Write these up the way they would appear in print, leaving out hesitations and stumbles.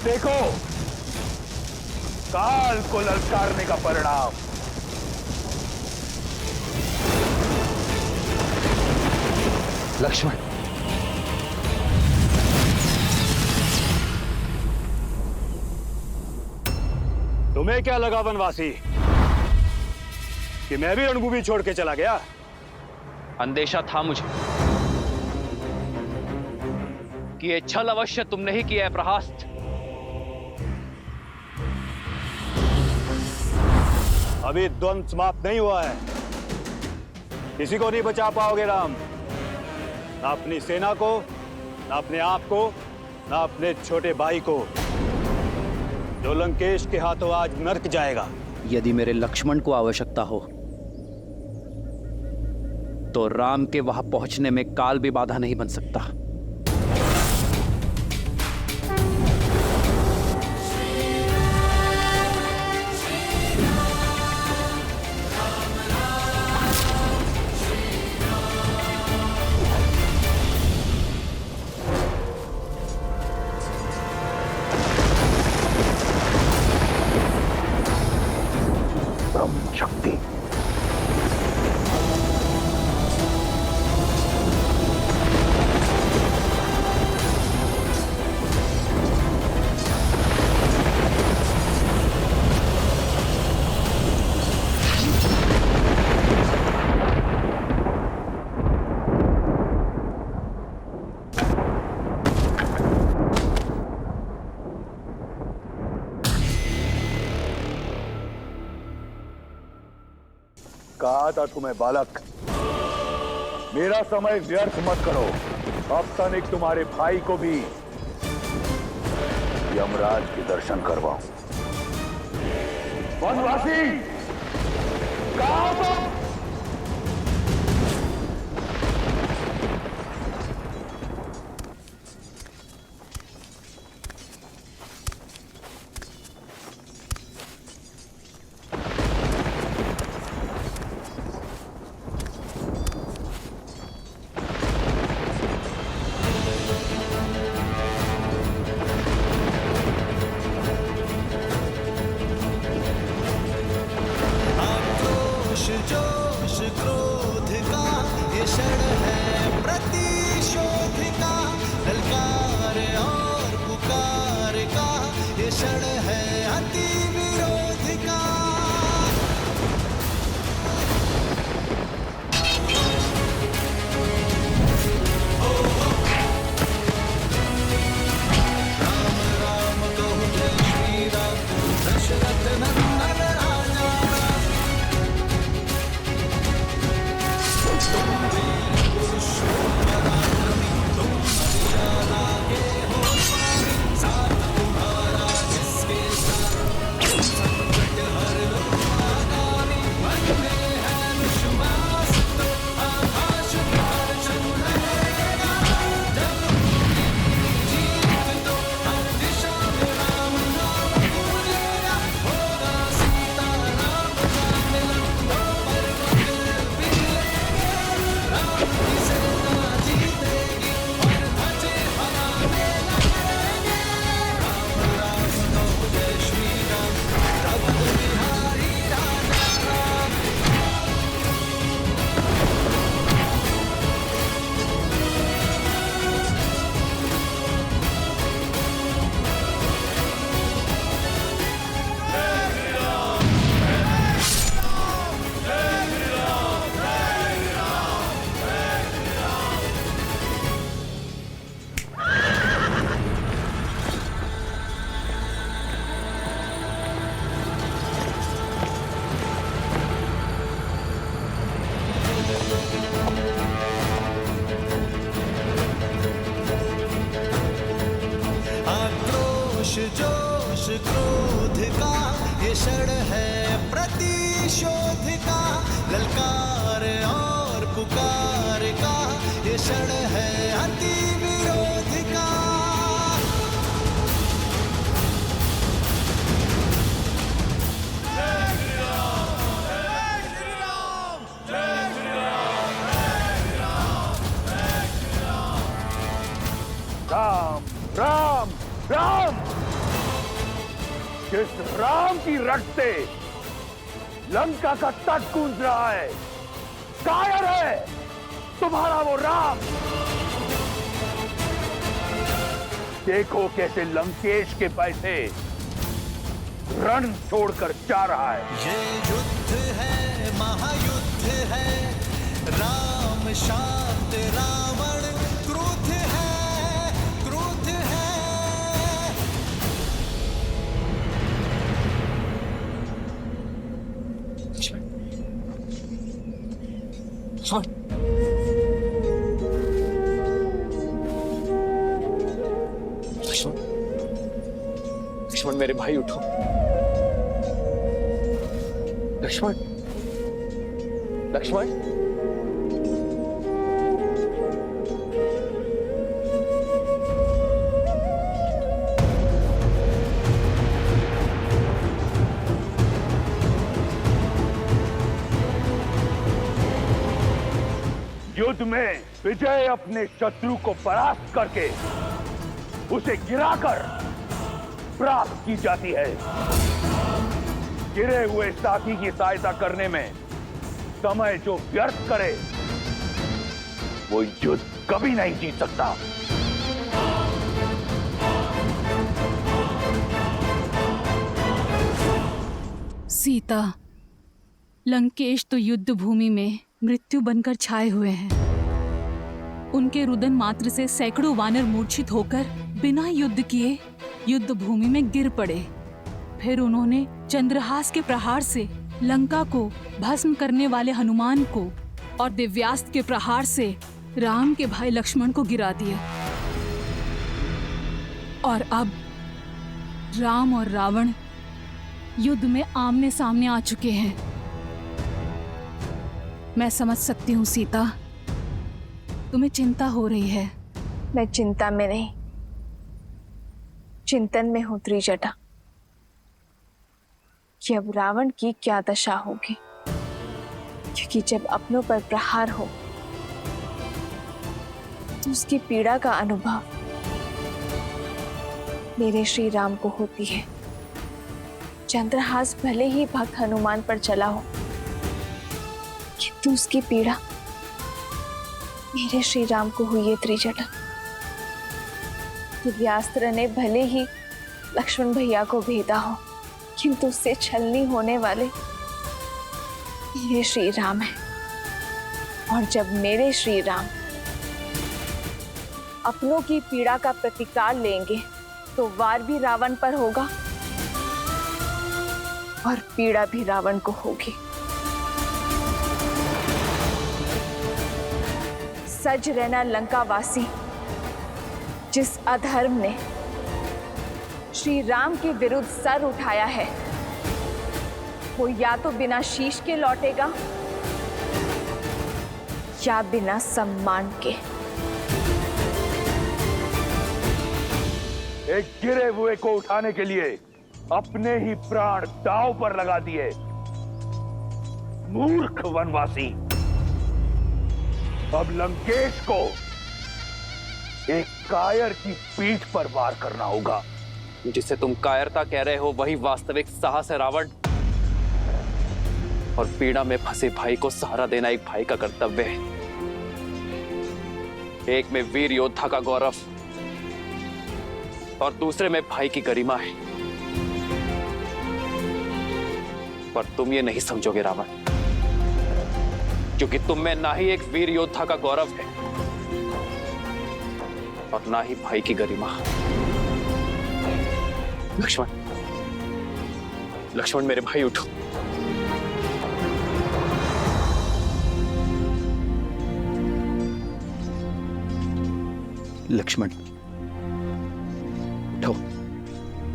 देखो, काल को ललकारने का परिणाम। लक्ष्मण, तुम्हें क्या लगा वनवासी कि मैं भी रणभूमि छोड़ के चला गया? अंदेशा था मुझे कि ये छल अवश्य तुमने ही किया है प्रहास्त। अभी द्वंद्व समाप्त नहीं हुआ है। किसी को नहीं बचा पाओगे राम, ना अपनी सेना को, ना अपने आप को, ना अपने छोटे भाई को, जो लंकेश के हाथों आज नर्क जाएगा। यदि मेरे लक्ष्मण को आवश्यकता हो तो राम के वहां पहुंचने में काल भी बाधा नहीं बन सकता। ब्रह्म शक्ति। कहा था तुम्हें बालक, मेरा समय व्यर्थ मत करो। अब तनिक तुम्हारे भाई को भी यमराज के दर्शन करवाऊं। वनवासी, कहां हो तुम? जोश क्रोध का ये क्षण है प्रतिशोध का, ललकार और पुकार का ये क्षण है अति विरोध का। राम राम कहु जय श्री राम, दशरथ नंदन राजा। जोश क्रोध का ये क्षण है प्रतिशोध का, ललकार और पुकार का ये क्षण है अति विरोध का। राम राम राम। जिस राम की रट से लंका का तट गूंज रहा है, कायर है तुम्हारा वो राम। देखो कैसे लंकेश के पैसे रण छोड़कर जा रहा है। ये युद्ध है, महायुद्ध है, राम शांत रावण क्रुद्ध है, क्रुद्ध है। लक्ष्मण मेरे भाई उठो। लक्ष्मण, लक्ष्मण, युद्ध में विजय अपने शत्रु को परास्त करके उसे गिराकर प्राप्त की जाती है। गिरे हुए साथी की सहायता करने में समय जो व्यर्थ करे वो युद्ध कभी नहीं जीत सकता। सीता, लंकेश तो युद्ध भूमि में मृत्यु बनकर छाए हुए हैं। उनके रुदन मात्र से सैकड़ों वानर मूर्छित होकर बिना युद्ध किए युद्ध भूमि में गिर पड़े। फिर उन्होंने चंद्रहास के प्रहार से लंका को भस्म करने वाले हनुमान को और दिव्यास्त्र के प्रहार से राम के भाई लक्ष्मण को गिरा दिया। और अब राम और रावण युद्ध में आमने सामने आ चुके हैं। मैं समझ सकती हूँ सीता, तुम्हें चिंता हो रही है। मैं चिंता में नहीं, चिंतन में हूं त्रिजटा कि अब रावण की क्या दशा होगी। क्योंकि जब अपनों पर प्रहार हो तो उसकी पीड़ा का अनुभव मेरे श्री राम को होती है। चंद्रहास भले ही भक्त हनुमान पर चला हो, किंतु उसकी पीड़ा मेरे श्री राम को हुई है त्रिजटा। दिव्यास्त्र ने भले ही लक्ष्मण भैया को भेदा हो, किंतु उससे छलनी होने वाले मेरे श्री राम हैं। और जब मेरे श्री राम अपनों की पीड़ा का प्रतिकार लेंगे तो वार भी रावण पर होगा और पीड़ा भी रावण को होगी। सज रहना लंकावासी, जिस अधर्म ने श्री राम के विरुद्ध सर उठाया है, वो या तो बिना शीश के लौटेगा या बिना सम्मान के। एक गिरे हुए को उठाने के लिए अपने ही प्राण दांव पर लगा दिए। मूर्ख वनवासी, अब लंकेश को एक कायर की पीठ पर वार करना होगा। जिसे तुम कायरता कह रहे हो वही वास्तविक साहस है रावण। और पीड़ा में फंसे भाई को सहारा देना एक भाई का कर्तव्य है। एक में वीर योद्धा का गौरव और दूसरे में भाई की गरिमा है। पर तुम ये नहीं समझोगे रावण, क्योंकि तुम में ना ही एक वीर योद्धा का गौरव है और ना ही भाई की गरिमा। लक्ष्मण, लक्ष्मण मेरे भाई उठो। लक्ष्मण उठो,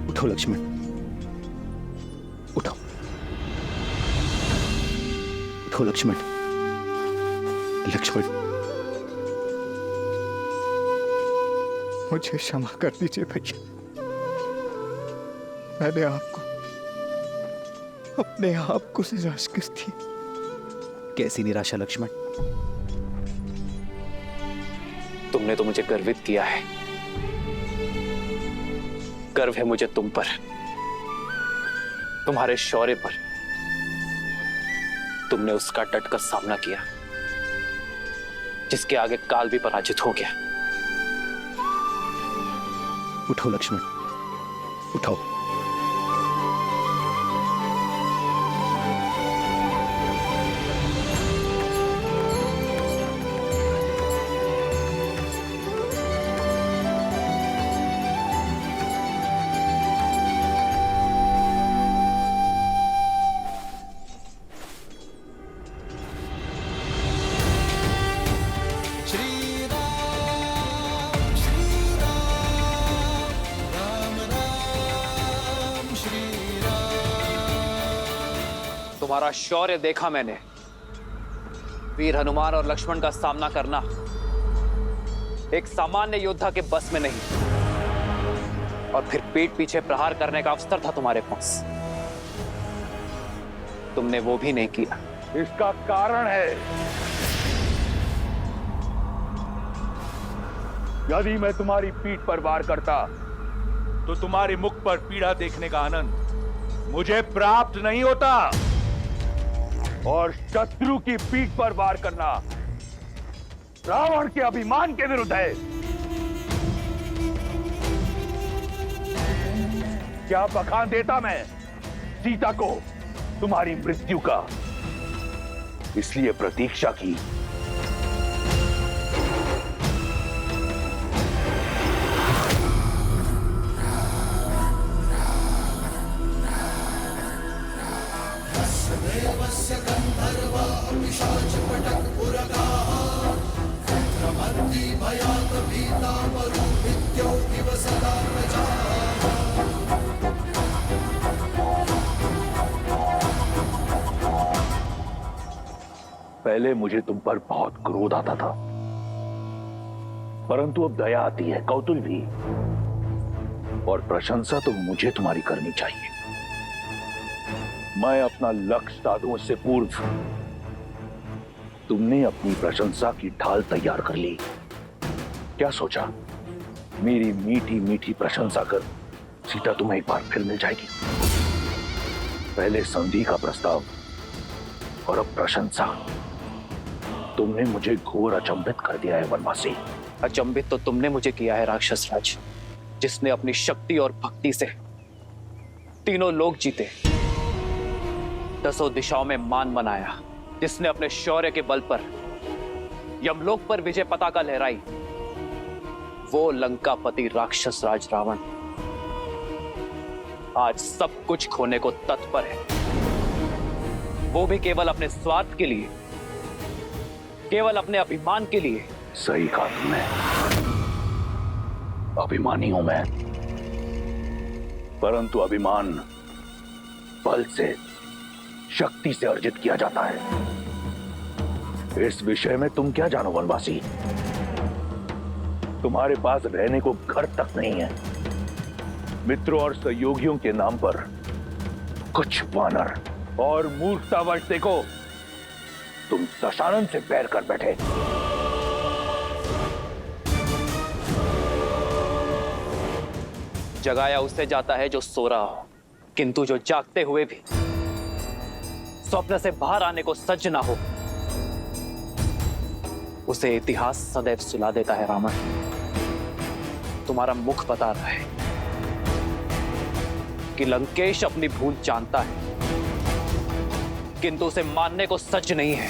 उठो लक्ष्मण, उठो, उठो लक्ष्मण, लक्ष्मण। मुझे क्षमा कर दीजिए भैया, मैंने आपको अपने आप को निराश कर दी। कैसी निराशा लक्ष्मण? तुमने तो मुझे गर्वित किया है। गर्व है मुझे तुम पर। तुम्हारे शौर्य पर तुमने उसका डटकर सामना किया जिसके आगे काल भी पराजित हो गया। उठो लक्ष्मण, उठो। तुम्हारा शौर्य देखा मैंने। वीर हनुमान और लक्ष्मण का सामना करना एक सामान्य योद्धा के बस में नहीं, और फिर पीठ पीछे प्रहार करने का अवसर था तुम्हारे पास, तुमने वो भी नहीं किया। इसका कारण है, यदि मैं तुम्हारी पीठ पर वार करता तो तुम्हारे मुख पर पीड़ा देखने का आनंद मुझे प्राप्त नहीं होता, और शत्रु की पीठ पर वार करना रावण के अभिमान के विरुद्ध है। क्या बखान देता मैं सीता को तुम्हारी मृत्यु का, इसलिए प्रतीक्षा की। पहले मुझे तुम पर बहुत क्रोध आता था, परंतु अब दया आती है, कौतूहल भी, और प्रशंसा तो मुझे तुम्हारी करनी चाहिए। मैं अपना लक्ष्य साधूं से पूर्व तुमने अपनी प्रशंसा की ढाल तैयार कर ली। क्या सोचा मेरी मीठी मीठी प्रशंसा कर सीता तुम्हें एक बार फिर मिल जाएगी? पहले संधि का प्रस्ताव और अब प्रशंसा। तुमने मुझे घोर अचंभित कर दिया है वनवासी। अचंभित तो तुमने मुझे किया है राक्षस राज, जिसने अपनी शक्ति और भक्ति से तीनों लोक जीते, 10 दिशाओं में मान मनाया, जिसने अपने शौर्य के बल पर यमलोक पर विजय पताका लहराई। वो लंकापति राक्षस राज रावण आज सब कुछ खोने को तत्पर है, वो भी केवल अपने स्वार्थ के लिए, केवल अपने अभिमान के लिए। सही कहा तुमने, अभिमानी हूं मैं, परंतु अभिमान बल से, शक्ति से अर्जित किया जाता है। इस विषय में तुम क्या जानो वनवासी? तुम्हारे पास रहने को घर तक नहीं है। मित्रों और सहयोगियों के नाम पर कुछ वानर और मूर्खतावश देखो तुम दशानन से पैर कर बैठे। जगाया उससे जाता है जो सो रहा हो, किंतु जो जागते हुए भी स्वप्न से बाहर आने को सज्ज ना हो, उसे इतिहास सदैव सुला देता है। रावण, तुम्हारा मुख बता रहा है कि लंकेश अपनी भूल जानता है, किंतु उसे मानने को सज्ज नहीं है।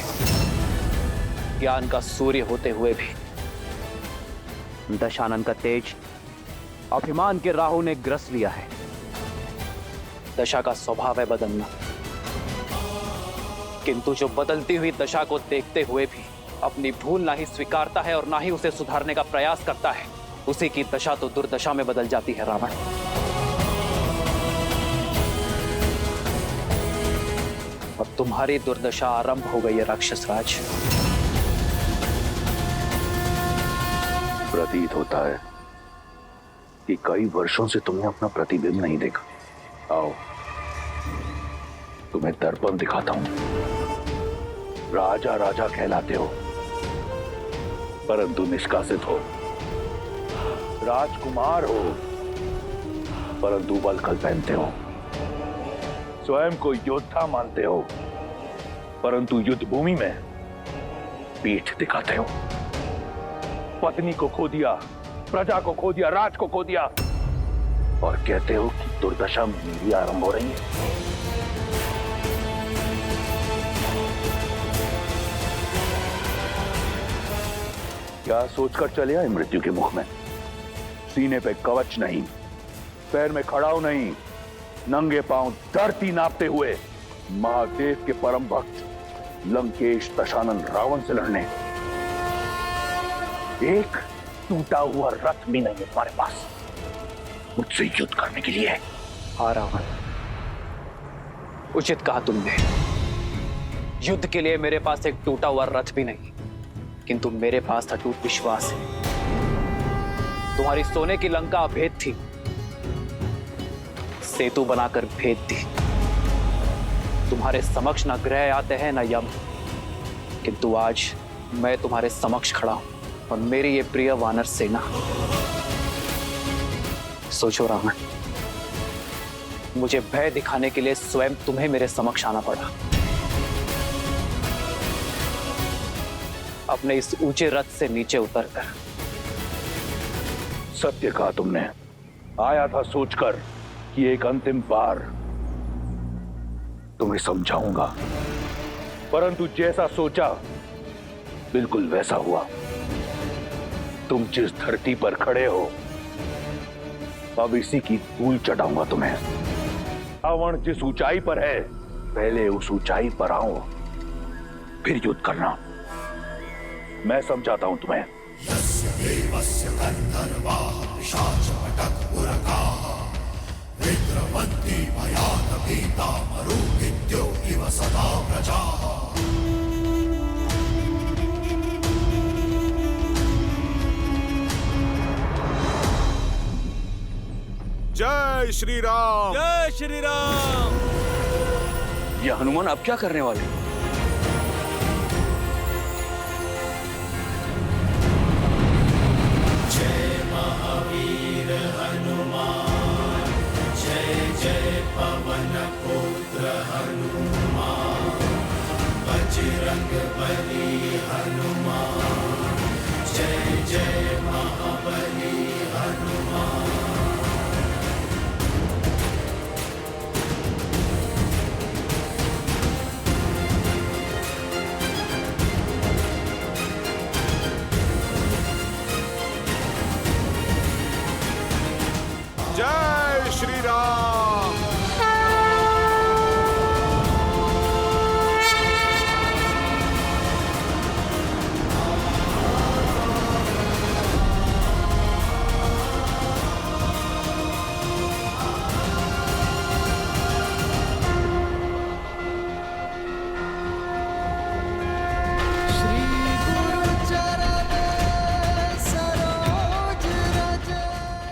ज्ञान का सूर्य होते हुए भी दशानन का तेज अभिमान के राहु ने ग्रस लिया है। दशा का स्वभाव है बदलना, किंतु जो बदलती हुई दशा को देखते हुए भी अपनी भूल ना ही स्वीकारता है और ना ही उसे सुधारने का प्रयास करता है, उसी की दशा तो दुर्दशा में बदल जाती है। रावण, अब तुम्हारी दुर्दशा आरंभ हो गई है राक्षस राज। प्रतीत होता है कि कई वर्षों से तुमने अपना प्रतिबिंब नहीं देखा। आओ, तुम्हें दर्पण दिखाता हूं। राजा राजा कहलाते हो, परंतु निष्कासित हो। राजकुमार हो, परंतु बलखल पहनते हो। स्वयं को योद्धा मानते हो, परंतु युद्ध भूमि में पीठ दिखाते हो। पत्नी को खो दिया, प्रजा को खो दिया, राज को खो दिया, और कहते हो कि दुर्दशा मेरी आरंभ हो रही है। क्या सोचकर चले आए मृत्यु के मुख में? सीने पे कवच नहीं, पैर में खड़ाऊ नहीं, नंगे पांव धरती नापते हुए महादेव के परम भक्त लंकेश दशानन रावण से लड़ने। एक टूटा हुआ रथ भी नहीं है तुम्हारे पास मुझसे युद्ध करने के लिए। हाँ रावण, उचित कहा तुमने। युद्ध के लिए मेरे पास एक टूटा हुआ रथ भी नहीं, किंतु मेरे पास अटूट विश्वास है। तुम्हारी सोने की लंका अभेद थी, सेतु बनाकर भेद दी। तुम्हारे समक्ष न ग्रह आते हैं न यम, किंतु आज मैं तुम्हारे समक्ष खड़ा हूं और मेरी ये प्रिय वानर सेना। सोचो रावण, मुझे भय दिखाने के लिए स्वयं तुम्हें मेरे समक्ष आना पड़ा। अपने इस ऊंचे रथ से नीचे उतरकर। सत्य कहा तुमने। आया था सोचकर कि एक अंतिम बार तुम्हें समझाऊंगा, परंतु जैसा सोचा बिल्कुल वैसा हुआ। तुम जिस धरती पर खड़े हो, अब इसी की धूल चटाऊंगा तुम्हें। रावण जिस ऊंचाई पर है, पहले उस ऊंचाई पर आओ, फिर युद्ध करना। मैं समझाता हूं तुम्हें। जय श्री राम। जय श्री राम। ये हनुमान अब क्या करने वाले? जय महावीर हनुमान, जय जय पवन पुत्र हनुमान, बजरंग बली हनुमान, जय जय महाबली हनुमान। जय श्री राम।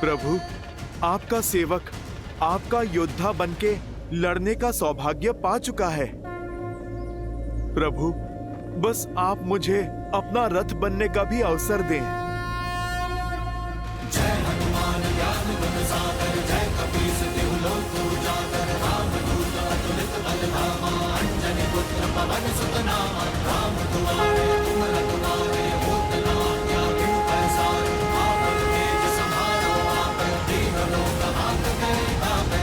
प्रभु, आपका सेवक आपका योद्धा बनके लड़ने का सौभाग्य पा चुका है। प्रभु, बस आप मुझे अपना रथ बनने का भी अवसर दें। जय हनुमान ज्ञान गुण सागर, जय कपीस तिहु लोक उजागर, रामदूत अतुलित बल धामा, अंजनी पुत्र पवन सुत नामा, राम दुआरे तुम रखवारे, होत न आज्ञा बिनु पैसारे, आपन तेज समारो आपे, दीन लोक हांकते कापे।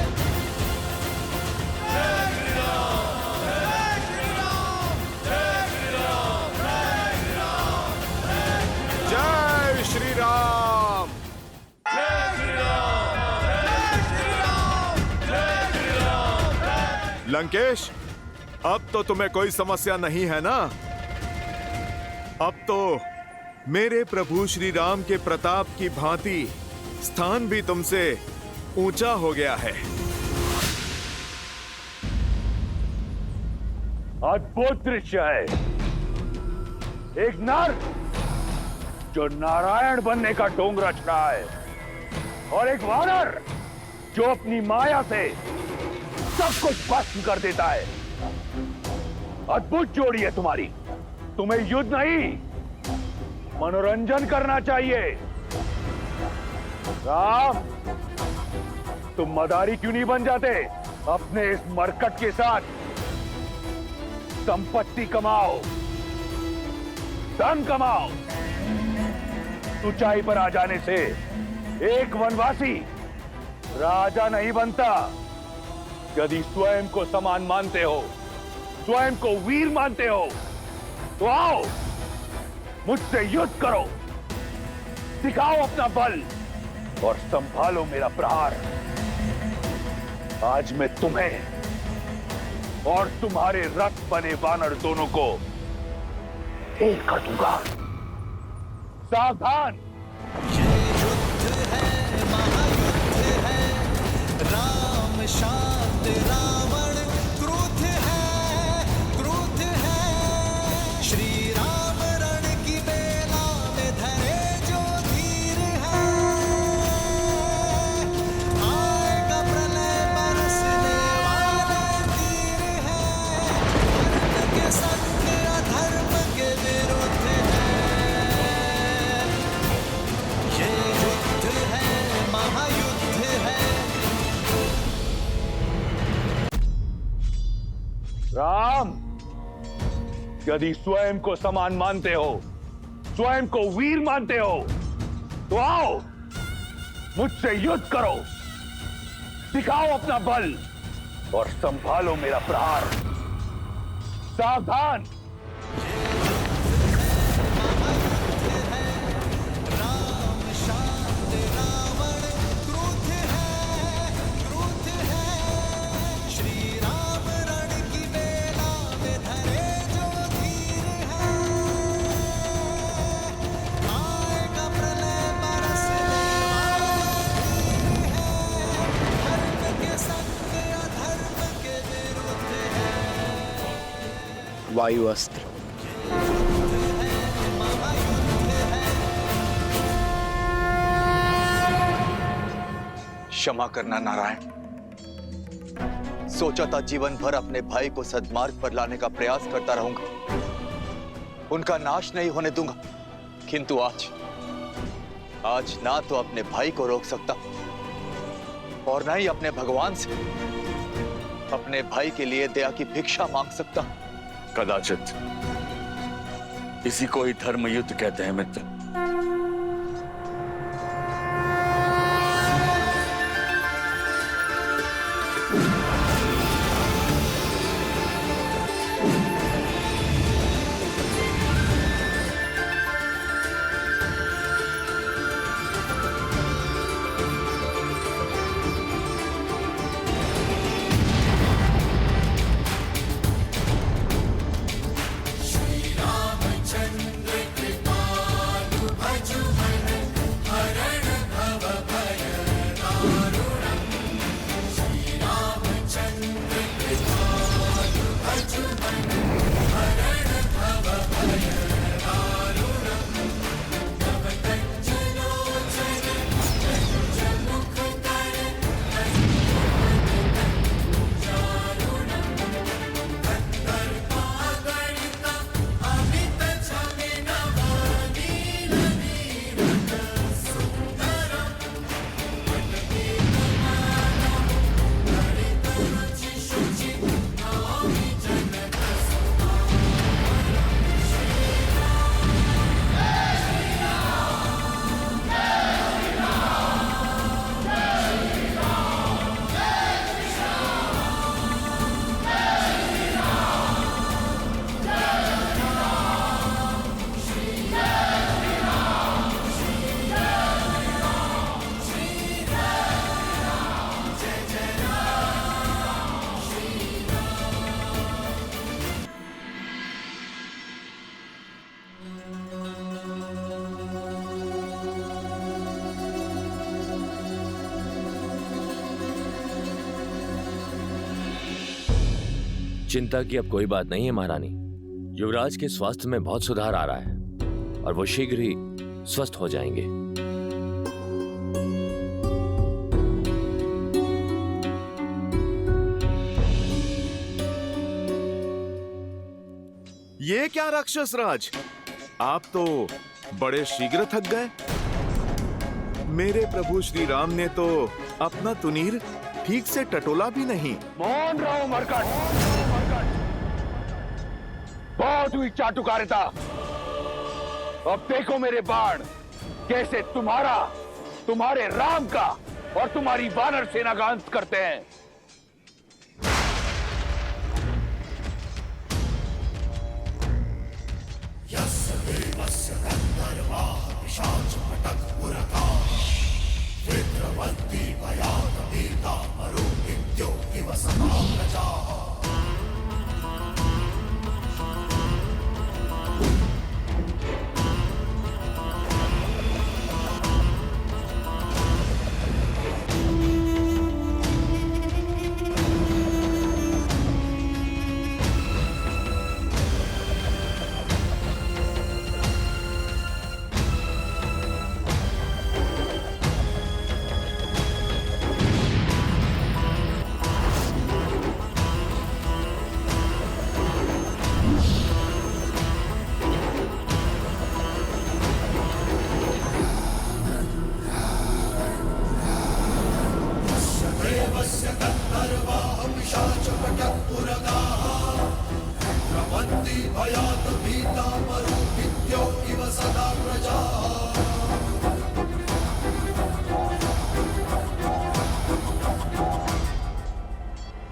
जय श्री राम। लंकेश, अब तो तुम्हें कोई समस्या नहीं है ना? अब तो मेरे प्रभु श्री राम के प्रताप की भांति स्थान भी तुमसे ऊंचा हो गया है। अद्भुत दृश्य है। एक नर जो नारायण बनने का ढोंग रच रहा है, और एक वानर जो अपनी माया से सब कुछ भस्म कर देता है। अद्भुत जोड़ी है तुम्हारी। तुम्हें युद्ध नहीं, मनोरंजन करना चाहिए। राम, तुम मदारी क्यों नहीं बन जाते? अपने इस मरकट के साथ संपत्ति कमाओ, धन कमाओ। ऊंचाई पर आ जाने से एक वनवासी राजा नहीं बनता। यदि स्वयं को समान मानते हो, स्वयं को वीर मानते हो, तो आओ मुझसे युद्ध करो, दिखाओ अपना बल और संभालो मेरा प्रहार। आज मैं तुम्हें और तुम्हारे रथ बने वानर दोनों को ढेर कर दूंगा। सावधान। राम शांत रावण क्रुद्ध है श्री राम रण की बेला में धरे जो धीर है। आएगा प्रलय बरसने वाले तीर है, धर्म के संग अधर्म के विरुद्ध है। ये युद्ध है महायुद्ध है। राम, यदि स्वयं को समान मानते हो, स्वयं को वीर मानते हो, तो आओ मुझसे युद्ध करो, दिखाओ अपना बल और संभालो मेरा प्रहार। सावधान। राम शांत रावण क्रुद्ध है श्री राम रण की बेला में धरे जो धीर है। आएगा प्रलय बरसने वाले तीर है, धर्म के संग अधर्म के विरुद्ध है। वायु अस्त्र। क्षमा करना नारायण। सोचा था जीवन भर अपने भाई को सद्मार्ग पर लाने का प्रयास करता रहूंगा, उनका नाश नहीं होने दूंगा, किंतु आज ना तो अपने भाई को रोक सकता और ना ही अपने भगवान से अपने भाई के लिए दया की भिक्षा मांग सकता। कदाचित इसी को ही धर्म युद्ध कहते हैं मित्र। चिंता की अब कोई बात नहीं है महारानी। युवराज के स्वास्थ्य में बहुत सुधार आ रहा है और वो शीघ्र ही स्वस्थ हो जाएंगे। ये क्या राक्षस राज, आप तो बड़े शीघ्र थक गए। मेरे प्रभु श्री राम ने तो अपना तुनीर ठीक से टटोला भी नहीं। मौन रहो मरकट। बहुत हुई चाटुकारिता। अब देखो मेरे बाण कैसे तुम्हारा, तुम्हारे राम का और तुम्हारी वानर सेना का अंत करते हैं।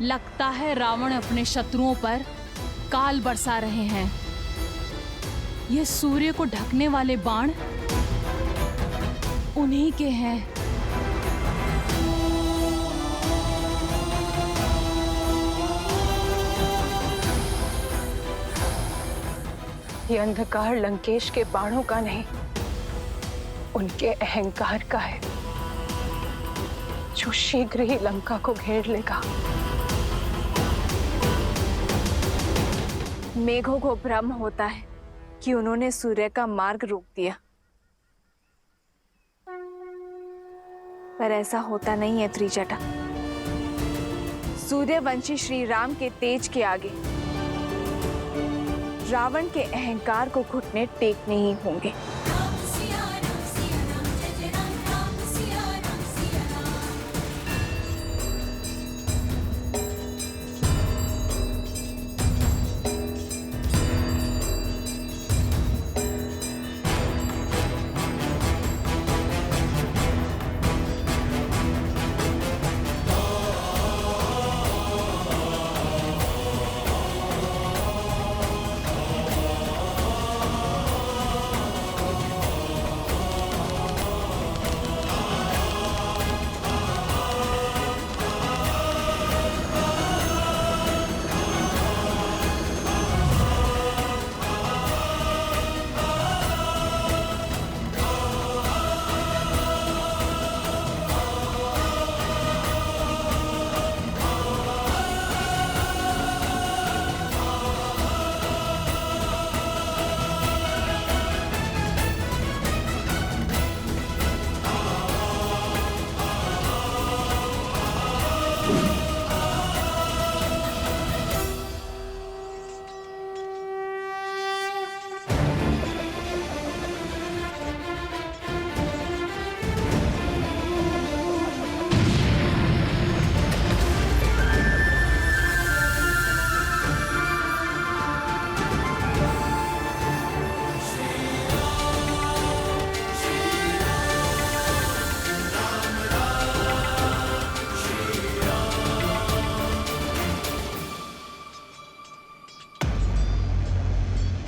लगता है रावण अपने शत्रुओं पर काल बरसा रहे हैं। ये सूर्य को ढकने वाले बाण उन्हीं के हैं। ये अंधकार लंकेश के बाणों का नहीं, उनके अहंकार का है, जो शीघ्र ही लंका को घेर लेगा। मेघों को भ्रम होता है कि उन्होंने सूर्य का मार्ग रोक दिया, पर ऐसा होता नहीं है त्रिजटा। सूर्यवंशी श्री राम के तेज के आगे रावण के अहंकार को घुटने टेकने ही होंगे।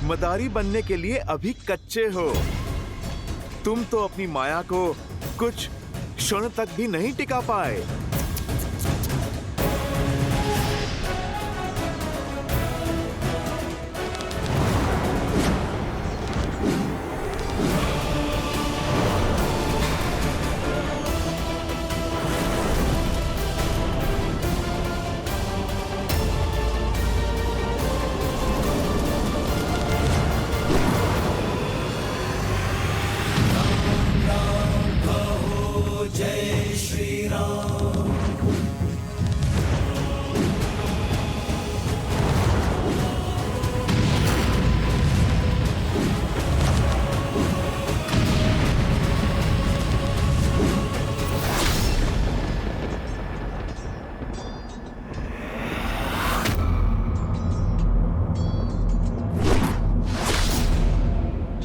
मदारी बनने के लिए अभी कच्चे हो। तुम तो अपनी माया को कुछ क्षण तक भी नहीं टिका पाए। जय श्री राम।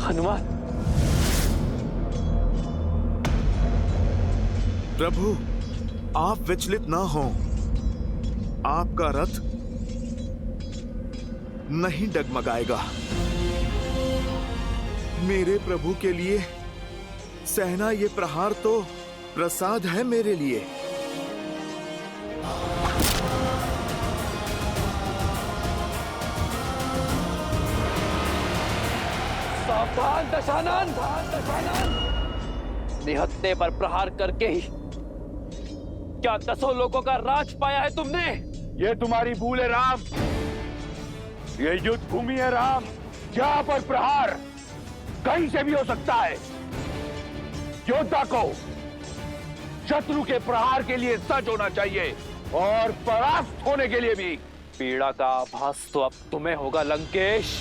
हनुमान, प्रभु आप विचलित ना हो। आपका रथ नहीं डगमगाएगा। मेरे प्रभु के लिए सहना ये प्रहार तो प्रसाद है मेरे लिए। सावधान दशानन, निहत्ते पर प्रहार करके ही क्या 10 लोगों का राज पाया है तुमने? ये तुम्हारी भूल है राम। ये युद्ध भूमि है राम, यहाँ पर प्रहार कहीं से भी हो सकता है। योद्धा को शत्रु के प्रहार के लिए सज्ज होना चाहिए और परास्त होने के लिए भी। पीड़ा का आभास तो अब तुम्हें होगा लंकेश।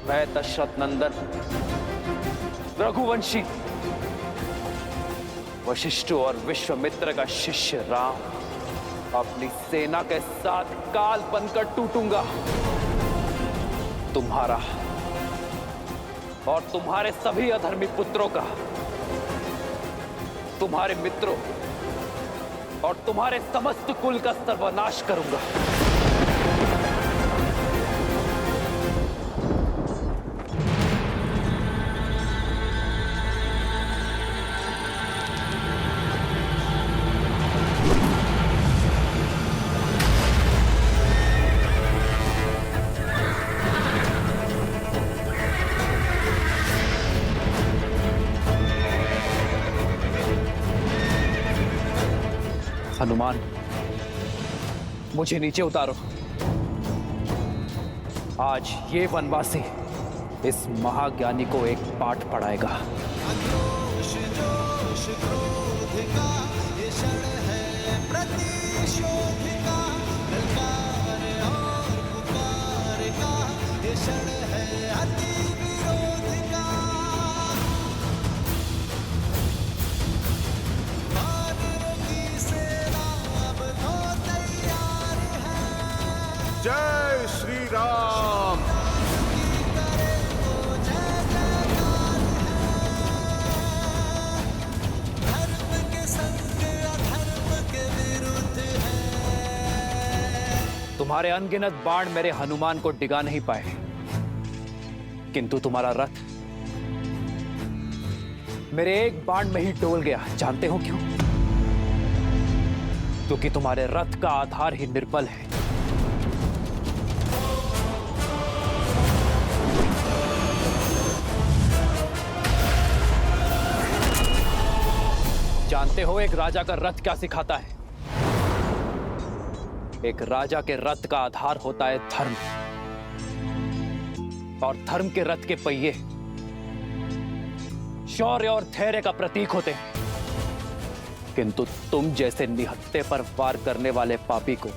मैं दशरथ नंदन रघुवंशी वशिष्ठ और विश्वामित्र का शिष्य राम अपनी सेना के साथ काल बनकर टूटूंगा। तुम्हारा और तुम्हारे सभी अधर्मी पुत्रों का, तुम्हारे मित्रों और तुम्हारे समस्त कुल का सर्वनाश करूंगा। हनुमान, मुझे नीचे उतारो। आज ये वनवासी इस महाज्ञानी को एक पाठ पढ़ाएगा। जय श्री राम। तुम्हारे अनगिनत बाण मेरे हनुमान को डिगा नहीं पाए, किंतु तुम्हारा रथ मेरे एक बाण में ही डोल गया। जानते हो क्यों? क्योंकि तुम्हारे रथ का आधार ही निर्बल है। जानते हो एक राजा का रथ क्या सिखाता है? एक राजा के रथ का आधार होता है धर्म, और धर्म के रथ के पहिए शौर्य और धैर्य का प्रतीक होते हैं। किंतु तुम जैसे निहत्ते पर वार करने वाले पापी को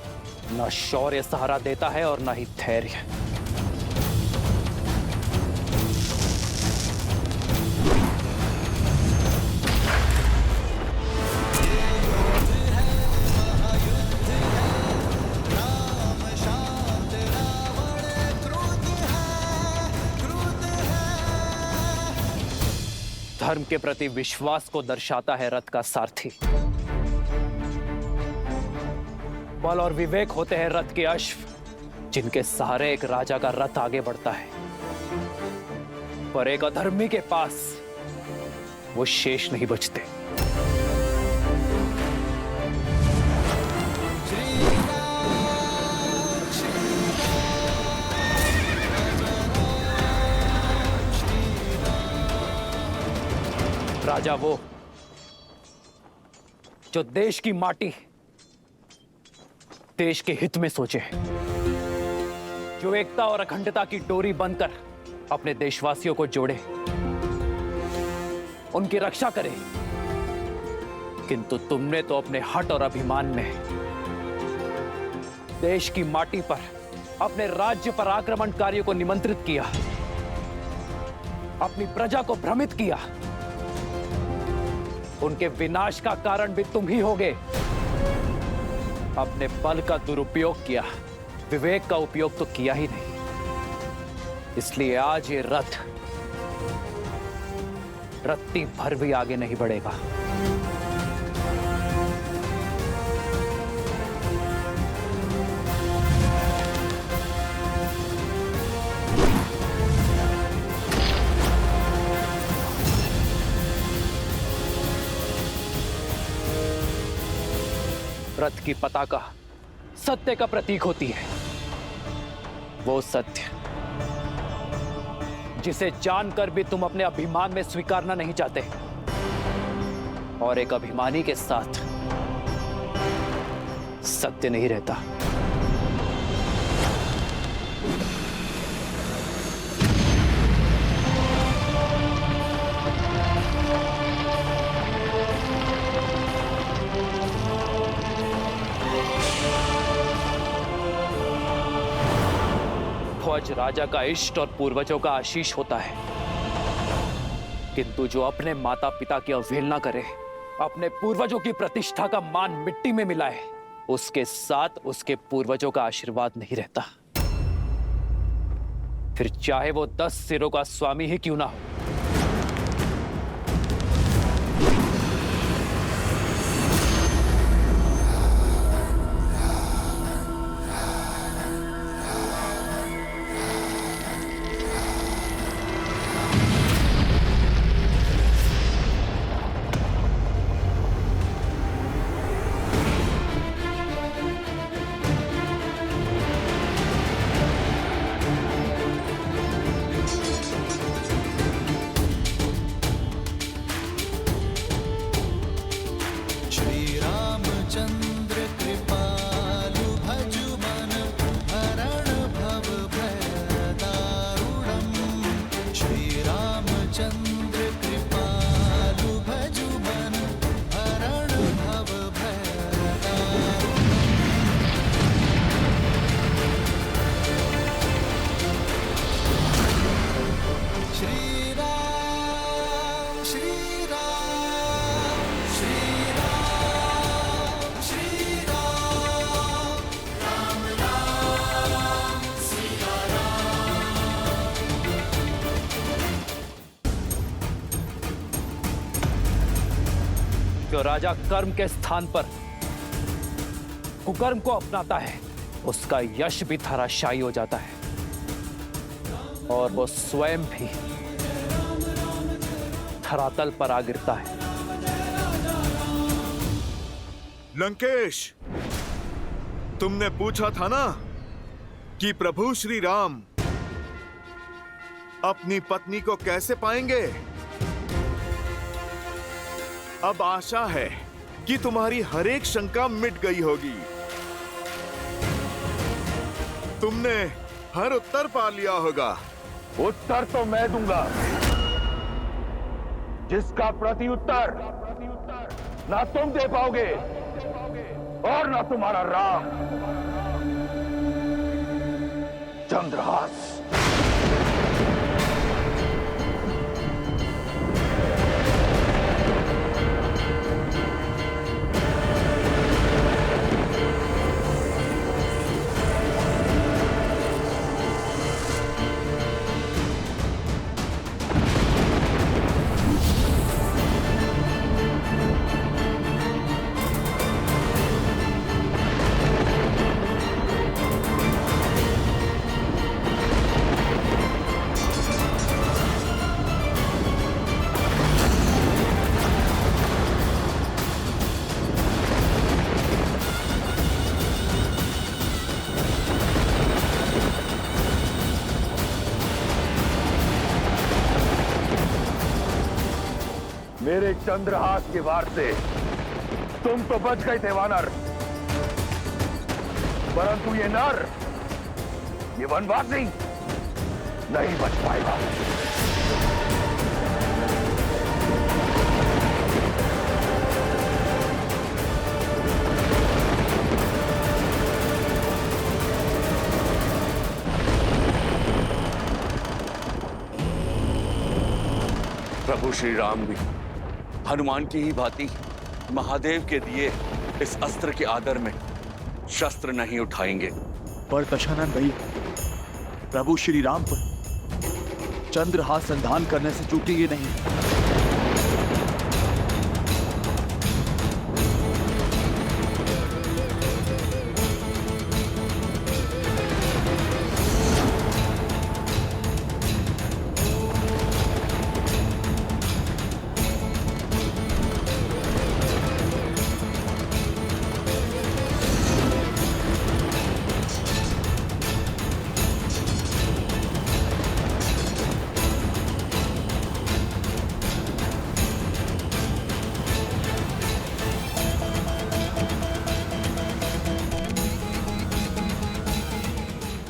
न शौर्य सहारा देता है और न ही धैर्य। धर्म के प्रति विश्वास को दर्शाता है रथ का सारथी। बल और विवेक होते हैं रथ के अश्व, जिनके सहारे एक राजा का रथ आगे बढ़ता है। पर एक अधर्मी के पास वो शेष नहीं बचते। राजा वो जो देश की माटी, देश के हित में सोचे, जो एकता और अखंडता की डोरी बनकर अपने देशवासियों को जोड़े, उनकी रक्षा करे। किंतु तुमने तो अपने हठ और अभिमान में देश की माटी पर अपने राज्य पर आक्रमणकारियों को निमंत्रित किया, अपनी प्रजा को भ्रमित किया। उनके विनाश का कारण भी तुम ही होगे। अपने बल का दुरुपयोग किया, विवेक का उपयोग तो किया ही नहीं। इसलिए आज ये रथ रत्ती भर भी आगे नहीं बढ़ेगा। रथ की पताका सत्य का प्रतीक होती है। वो सत्य जिसे जानकर भी तुम अपने अभिमान में स्वीकारना नहीं चाहते, और एक अभिमानी के साथ सत्य नहीं रहता। ध्वज राजा का इष्ट और पूर्वजों का आशीष होता है, किंतु जो अपने माता पिता की अवहेलना करे, अपने पूर्वजों की प्रतिष्ठा का मान मिट्टी में मिलाए, उसके साथ उसके पूर्वजों का आशीर्वाद नहीं रहता। फिर चाहे वो 10 सिरों का स्वामी ही क्यों ना हो। जो राजा कर्म के स्थान पर कुकर्म को अपनाता है, उसका यश भी धराशायी हो जाता है और वो स्वयं भी धरातल पर आ गिरता है। लंकेश, तुमने पूछा था ना कि प्रभु श्री राम अपनी पत्नी को कैसे पाएंगे। अब आशा है कि तुम्हारी हर एक शंका मिट गई होगी। तुमने हर उत्तर पा लिया होगा। उत्तर तो मैं दूंगा, जिसका प्रति उत्तर ना तुम दे पाओगे और ना तुम्हारा राम। चंद्रहास, मेरे चंद्रहास के वार से तुम तो बच गए थे वानर, परंतु ये नर, ये वनवासी नहीं बच पाएगा। प्रभु श्री राम भी हनुमान की ही भांति महादेव के दिए इस अस्त्र के आदर में शस्त्र नहीं उठाएंगे। पर दशानन भैया, प्रभु श्री राम पर चंद्रहास संधान करने से चूकेंगे नहीं।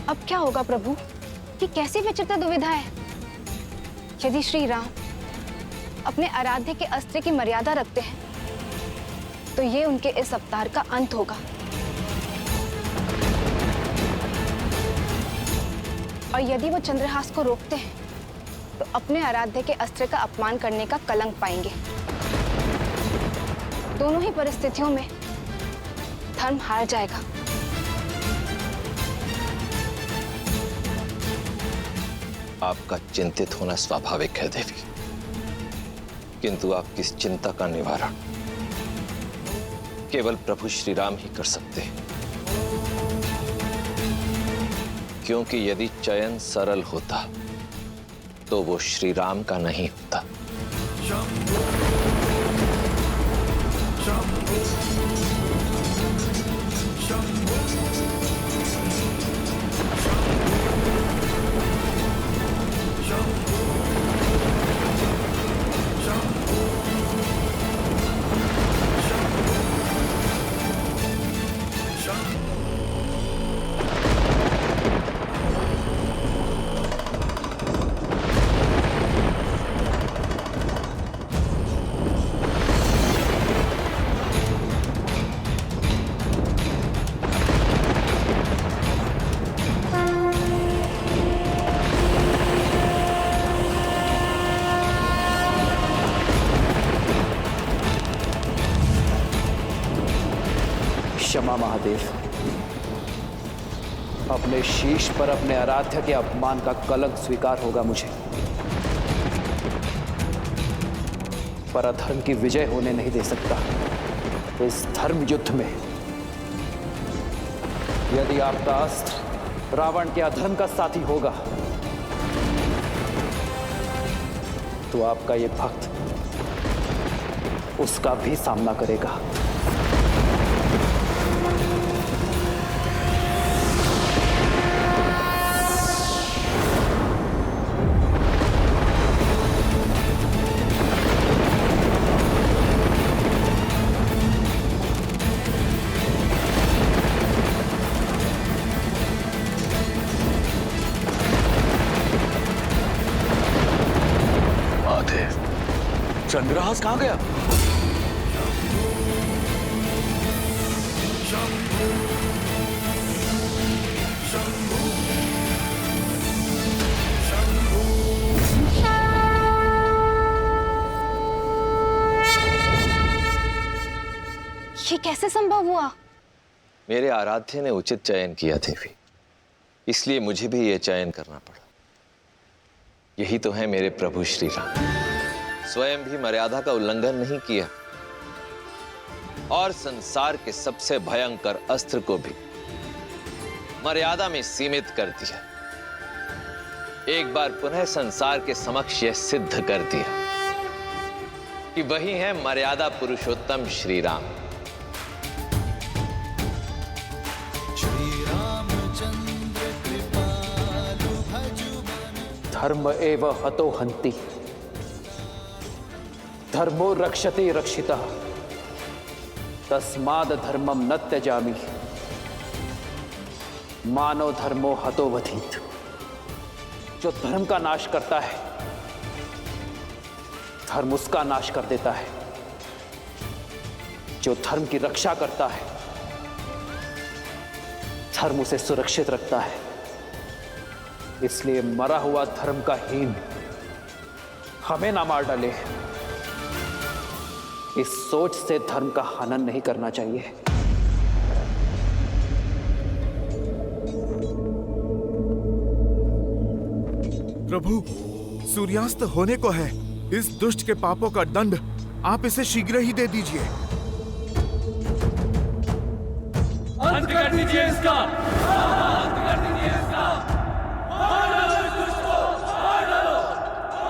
अब क्या होगा प्रभु? ये कैसी विचित्र दुविधा है। यदि श्री राम अपने आराध्य के अस्त्र की मर्यादा रखते हैं तो ये उनके इस अवतार का अंत होगा, और यदि वो चंद्रहास को रोकते हैं तो अपने आराध्य के अस्त्र का अपमान करने का कलंक पाएंगे। दोनों ही परिस्थितियों में धर्म हार जाएगा। आपका चिंतित होना स्वाभाविक है देवी, किंतु आपकी इस चिंता का निवारण केवल प्रभु श्री राम ही कर सकते हैं, क्योंकि यदि चयन सरल होता तो वो श्री राम का नहीं होता। क्षमा महादेव, अपने शीश पर अपने आराध्य के अपमान का कलंक स्वीकार होगा मुझे, पर अधर्म की विजय होने नहीं दे सकता इस धर्म युद्ध में। यदि आपका अस्त्र रावण के अधर्म का साथी होगा तो आपका ये भक्त उसका भी सामना करेगा। चंद्रहास कहां गया? ये कैसे संभव हुआ? मेरे आराध्य ने उचित चयन किया देवी, इसलिए मुझे भी यह चयन करना पड़ा। यही तो है मेरे प्रभु श्री राम, स्वयं भी मर्यादा का उल्लंघन नहीं किया और संसार के सबसे भयंकर अस्त्र को भी मर्यादा में सीमित कर दिया। एक बार पुनः संसार के समक्ष यह सिद्ध कर दिया कि वही है मर्यादा पुरुषोत्तम श्री राम। धर्म एव हतो हन्ति, धर्मो रक्षति रक्षितः, तस्माद् धर्मम न त्यजामि, मानो धर्मो हतो वधीत। जो धर्म का नाश करता है धर्म उसका नाश कर देता है, जो धर्म की रक्षा करता है धर्म उसे सुरक्षित रखता है। इसलिए मरा हुआ धर्म का हीन हमें ना मार डाले, इस सोच से धर्म का हनन नहीं करना चाहिए। प्रभु, सूर्यास्त होने को है। इस दुष्ट के पापों का दंड आप इसे शीघ्र ही दे दीजिए। अंत कर दीजिए इसका, अंत कर दीजिए इसका। मार डालो इस दुष्ट को, मार डालो,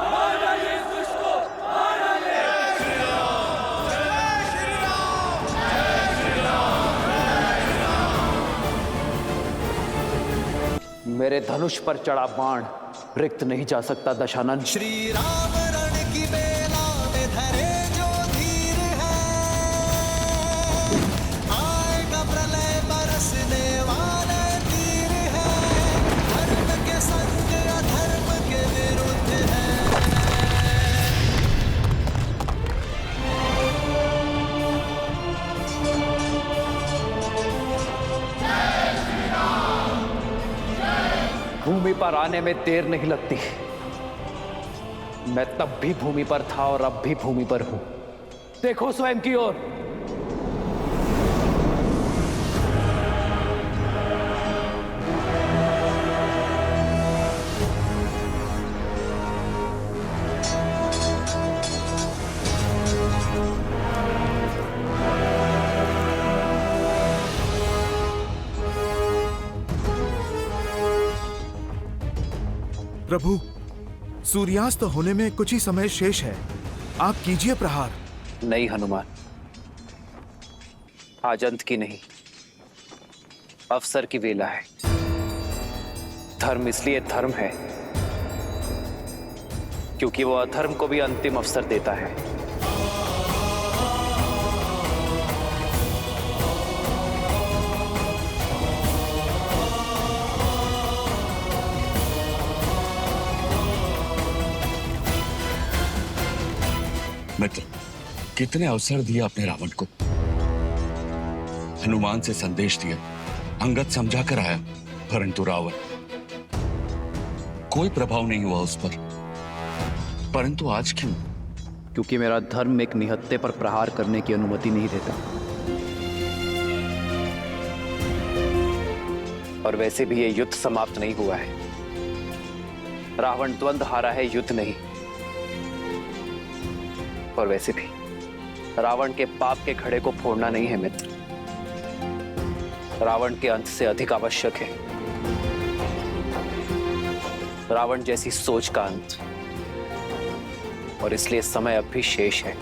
मार डालिए इस दुष्ट को, मार डालिए। जय श्री राम, जय श्री राम, जय श्री राम, जय श्री राम। मेरे धनुष पर चढ़ा बाण रिक्त नहीं जा सकता दशानन। श्री राम रण की बेला में धरे जो धीर है, आएगा प्रलय बरसने वाले तीर है, धर्म के संग अधर्म के विरुद्ध है। भूमि पर आने में देर नहीं लगती। मैं तब भी भूमि पर था और अब भी भूमि पर हूं। देखो स्वयं की ओर। प्रभु, सूर्यास्त होने में कुछ ही समय शेष है। आप कीजिए प्रहार। नहीं हनुमान, आज अंत की नहीं, अवसर की वेला है। धर्म इसलिए धर्म है क्योंकि वो अधर्म को भी अंतिम अवसर देता है। मित्र, कितने अवसर दिए आपने रावण को। हनुमान से संदेश दिया, अंगद समझा कर आया, परंतु रावण, कोई प्रभाव नहीं हुआ उस पर। परंतु आज क्यों? क्योंकि मेरा धर्म एक निहत्थे पर प्रहार करने की अनुमति नहीं देता। और वैसे भी ये युद्ध समाप्त नहीं हुआ है। रावण द्वंद्व हारा है, युद्ध नहीं। और वैसे भी रावण के पाप के घड़े को फोड़ना नहीं है मित्र, रावण के अंत से अधिक आवश्यक है रावण जैसी सोच का अंत। और इसलिए समय अब भी शेष है।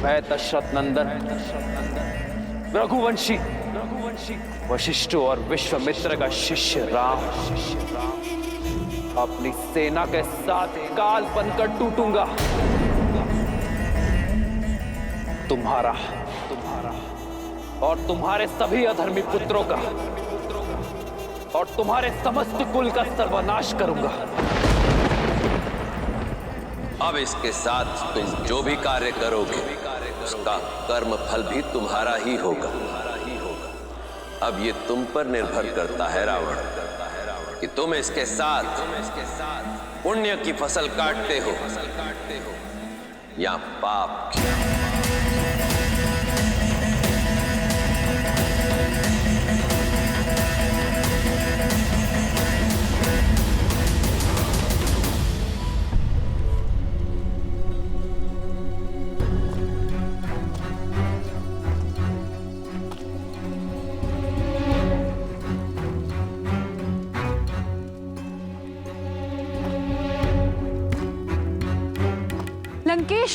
मैं दशरथ नंदन रघुवंशी वशिष्ठ और विश्वामित्र का शिष्य राम अपनी सेना के साथ काल बनकर टूटूंगा। तुम्हारा और तुम्हारे सभी अधर्मी पुत्रों का और तुम्हारे समस्त कुल का सर्वनाश करूंगा। अब इसके साथ तुम जो भी कार्य करोगे उसका कर्म फल भी तुम्हारा ही होगा। अब ये तुम पर निर्भर करता है रावण कि तुम इसके साथ पुण्य की फसल काटते हो या पाप की। लंकेश,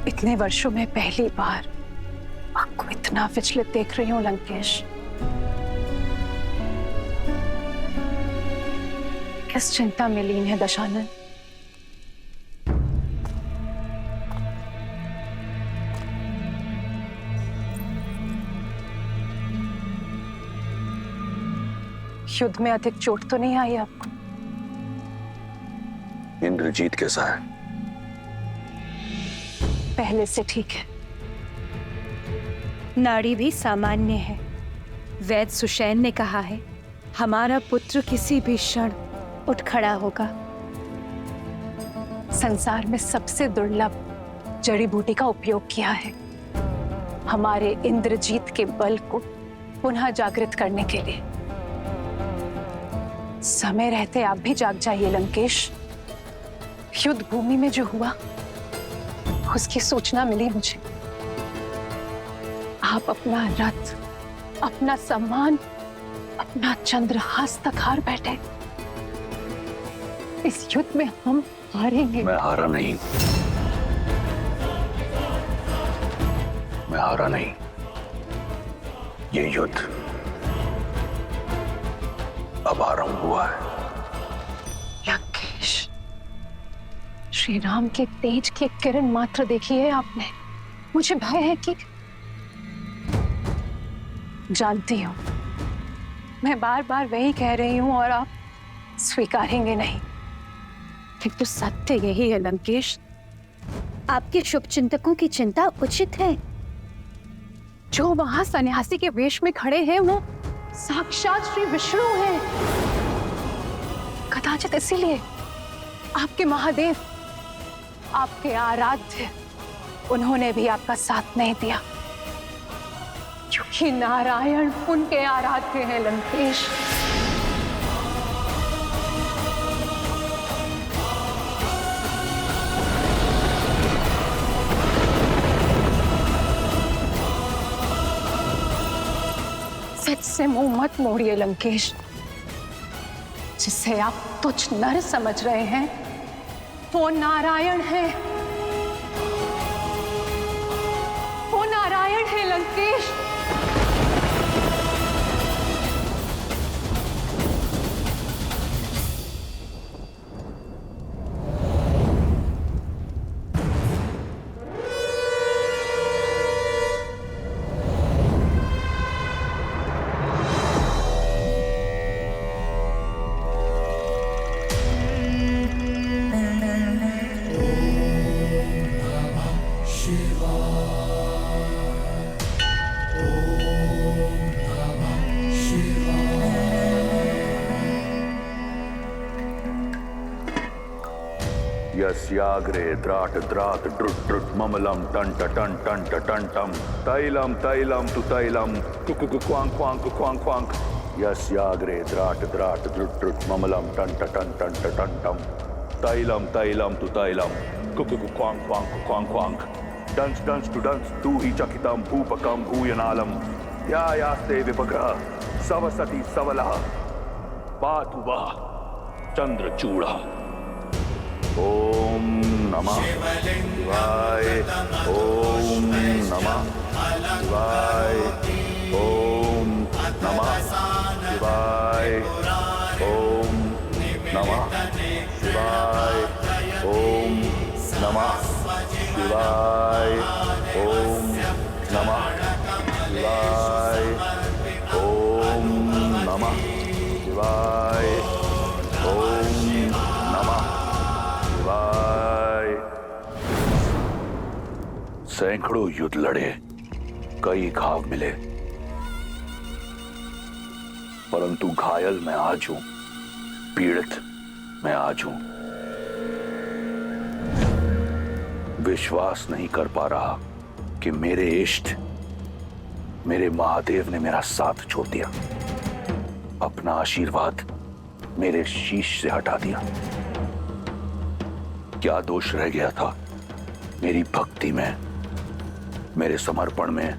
इतने वर्षों में पहली बार आपको इतना विचलित देख रही हूं लंकेश। किस चिंता में लीन है दशानन? युद्ध में अधिक चोट तो नहीं आई आपको? इंद्रजीत कैसा है? पहले से ठीक है। नाड़ी भी सामान्य है। वैद्य सुषैन ने कहा है हमारा पुत्र किसी भी क्षण उठ खड़ा होगा। संसार में सबसे दुर्लभ जड़ी बूटी का उपयोग किया है हमारे इंद्रजीत के बल को पुनः जागृत करने के लिए। समय रहते आप भी जाग जाइए लंकेश। युद्ध भूमि में जो हुआ उसकी सूचना मिली मुझे। आप अपना रथ, अपना सम्मान, अपना चंद्रहास तक हार बैठे। इस युद्ध में हम हारेंगे। मैं हारा नहीं, मैं हारा नहीं। ये युद्ध अब आरंभ हुआ है। लंकेश, श्री राम के तेज की किरण मात्र देखी है आपने। मुझे भय है कि जानती हूं मैं बार बार वही कह रही हूं और आप स्वीकारेंगे नहीं, किंतु सत्य यही है लंकेश। आपके शुभचिंतकों की चिंता उचित है। जो वहां सन्यासी के वेश में खड़े हैं वो साक्षात श्री विष्णु हैं। कदाचित इसीलिए आपके महादेव, आपके आराध्य, उन्होंने भी आपका साथ नहीं दिया, क्योंकि नारायण उनके आराध्य हैं लंकेश। सच से मुंह मत मोड़िए लंकेश। जिसे आप तुच्छ नर समझ रहे हैं वो नारायण है, वो नारायण है लंकेश। यस्याग्रे द्राट द्राट ड्रुट ड्रुट ममलम टंट टन टंट टंटम तैलम तैलम तु तैलम कुकु क्वांग क्वांग क्वांग क्वांग। यस्याग्रे द्राट द्राट ड्रुट ड्रुट ममलम टंट टन टंट टंटम तैलम तैलम तु तैलम कुकु क्वांग क्वांग क्वांग क्वांग। डंस डंस टू डंस तू ही चकितम भूपकम भूयनालम या यास्ते विपग्रह सवसति सवलः पातु वः चंद्रचूड़ा। ओम नमः शिवाय, ओम नमः शिवाय, ओम नमः शिवाय, ओम नमः शिवाय, ओम नमः शिवाय, ओम नमः शिवाय, ओम नमः शिवाय, ओम नमः शिवाय। सैकड़ों युद्ध लड़े, कई घाव मिले, परंतु घायल मैं आज हूं, पीड़ित मैं आज हूं। विश्वास नहीं कर पा रहा कि मेरे इष्ट, मेरे महादेव ने मेरा साथ छोड़ दिया, अपना आशीर्वाद मेरे शीश से हटा दिया। क्या दोष रह गया था मेरी भक्ति में, मेरे समर्पण में,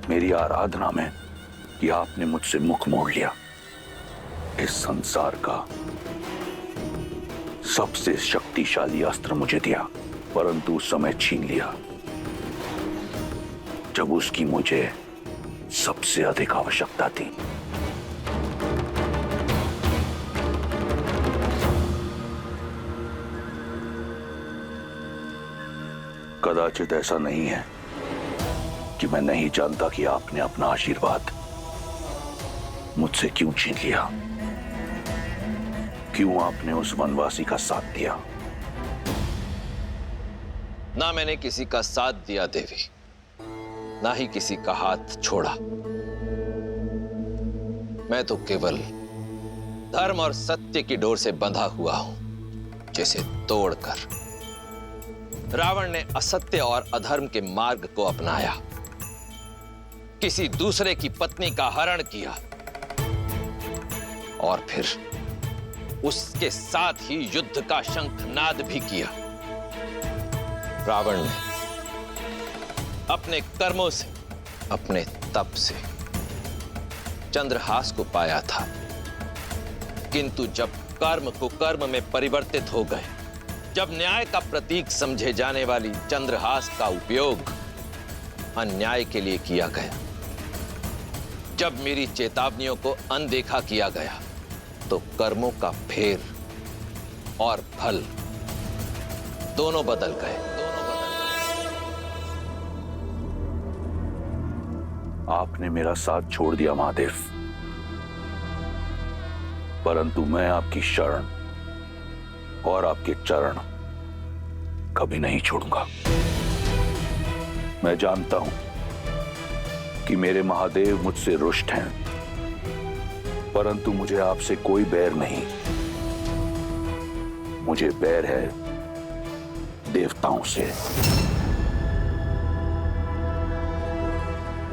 मेरी आराधना में, कि आपने मुझसे मुख मोड़ लिया। इस संसार का सबसे शक्तिशाली अस्त्र मुझे दिया, परंतु समय छीन लिया जब उसकी मुझे सबसे अधिक आवश्यकता थी। कदाचित ऐसा नहीं है कि मैं नहीं जानता कि आपने अपना आशीर्वाद मुझसे क्यों छीन लिया, क्यों आपने उस वनवासी का साथ दिया? ना मैंने किसी का साथ दिया देवी, ना ही किसी का हाथ छोड़ा। मैं तो केवल धर्म और सत्य की डोर से बंधा हुआ हूं, जिसे तोड़कर रावण ने असत्य और अधर्म के मार्ग को अपनाया, किसी दूसरे की पत्नी का हरण किया और फिर उसके साथ ही युद्ध का शंखनाद भी किया। रावण ने अपने कर्मों से, अपने तप से चंद्रहास को पाया था, किंतु जब कर्म कुकर्म में परिवर्तित हो गए, जब न्याय का प्रतीक समझे जाने वाली चंद्रहास का उपयोग अन्याय के लिए किया गया, जब मेरी चेतावनियों को अनदेखा किया गया, तो कर्मों का फेर और फल दोनों बदल गए। आपने मेरा साथ छोड़ दिया महादेव, परंतु मैं आपकी शरण और आपके चरण कभी नहीं छोड़ूंगा। मैं जानता हूं कि मेरे महादेव मुझसे रुष्ट हैं, परंतु मुझे आपसे कोई बैर नहीं। मुझे बैर है देवताओं से।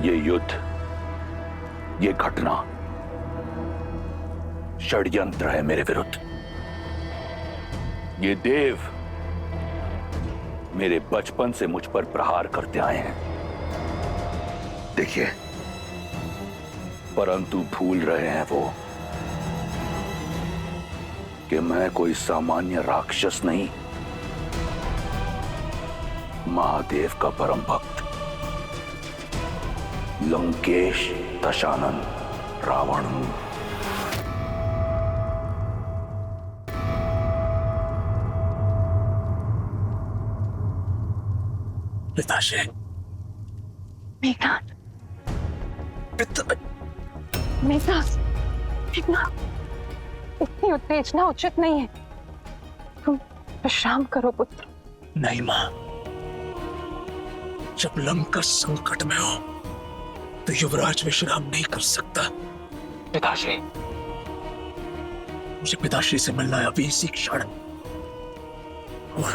ये युद्ध, ये घटना षड्यंत्र है मेरे विरुद्ध। ये देव मेरे बचपन से मुझ पर प्रहार करते आए हैं, देखिए, परंतु भूल रहे हैं वो कि मैं कोई सामान्य राक्षस नहीं, महादेव का परम भक्त लंकेश दशानन रावण हूं। पिताश्री, मेघनाथ, मेघनाथ, इतनी उत्तेजना उचित नहीं है। तुम विश्राम करो पुत्र। नहीं मां, जब लंका संकट में हो तो युवराज विश्राम नहीं कर सकता। पिताश्री, मुझे पिताश्री से मिलना है अभी इसी क्षण। और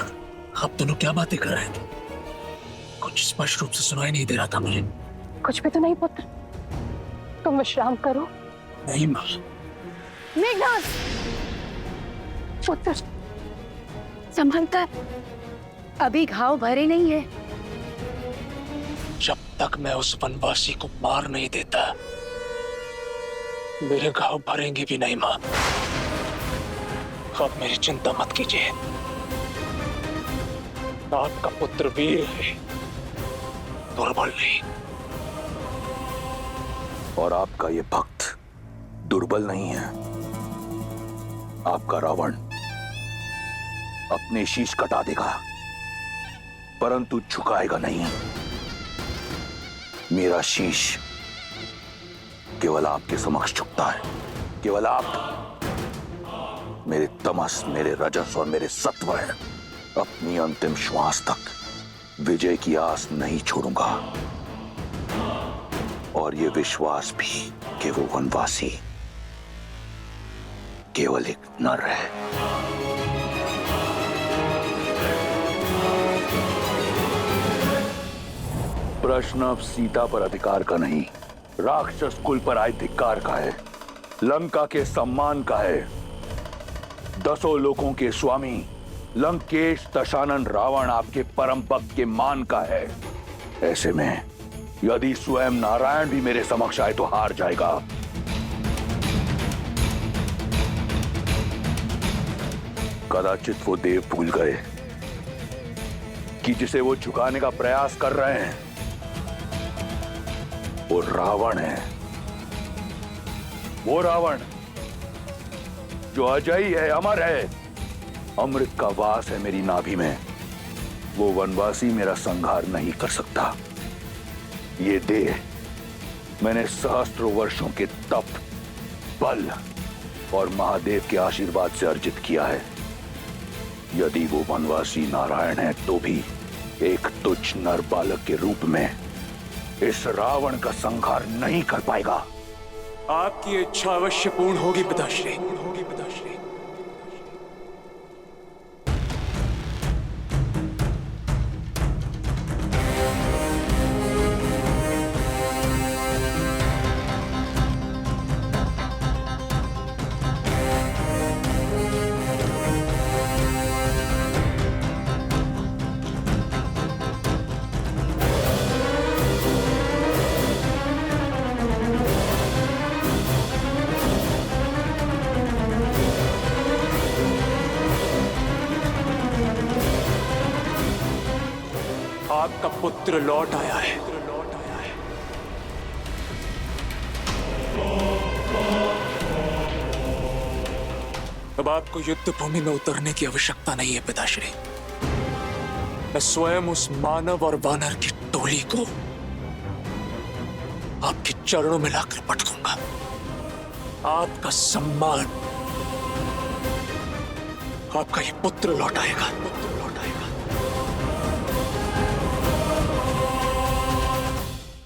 आप दोनों क्या बातें कर रहे थे? कुछ स्पष्ट रूप से सुनाई नहीं दे रहा था मुझे। कुछ भी तो नहीं पुत्र, तुम विश्राम करो। नहीं मां। मेघनाथ, पुत्र संभल कर, अभी घाव भरे नहीं है। जब तक मैं उस वनवासी को मार नहीं देता, मेरे घाव भरेंगे भी नहीं मां। आप मेरी चिंता मत कीजिए। आपका पुत्र वीर है, दुर्बल नहीं। और आपका ये भक्त दुर्बल नहीं है। आपका रावण अपने शीश कटा देगा, परंतु झुकाएगा नहीं। मेरा शीश केवल आपके समक्ष झुकता है। केवल आप मेरे तमस, मेरे रजस और मेरे सत्व हैं। अपनी अंतिम श्वास तक विजय की आस नहीं छोड़ूंगा। और ये विश्वास भी कि वो वनवासी केवल एक नर है। प्रश्न अब सीता पर अधिकार का नहीं, राक्षस कुल पर आए धिक्कार का है, लंका के सम्मान का है, 10 लोकों के स्वामी लंकेश दशानन रावण आपके परम भक्त के मान का है। ऐसे में यदि स्वयं नारायण भी मेरे समक्ष आए तो हार जाएगा। कदाचित वो देव भूल गए कि जिसे वो झुकाने का प्रयास कर रहे हैं वो रावण है। वो रावण जो अजयी है, अमर है, अमृत का वास है मेरी नाभि में। वो वनवासी मेरा संहार नहीं कर सकता। ये देह मैंने सहस्त्रों वर्षों के तप, बल और महादेव के आशीर्वाद से अर्जित किया है। यदि वो वनवासी नारायण है तो भी एक तुच्छ नर बालक के रूप में इस रावण का संहार नहीं कर पाएगा। आपकी इच्छा अवश्य पूर्ण होगी पिताश्री। आपका पुत्र लौट आया है। अब आपको युद्ध भूमि में उतरने की आवश्यकता नहीं है पिताश्री। मैं स्वयं उस मानव और वानर की टोली को आपके चरणों में लाकर पटकूंगा। आपका सम्मान, आपका ये पुत्र लौट आएगा।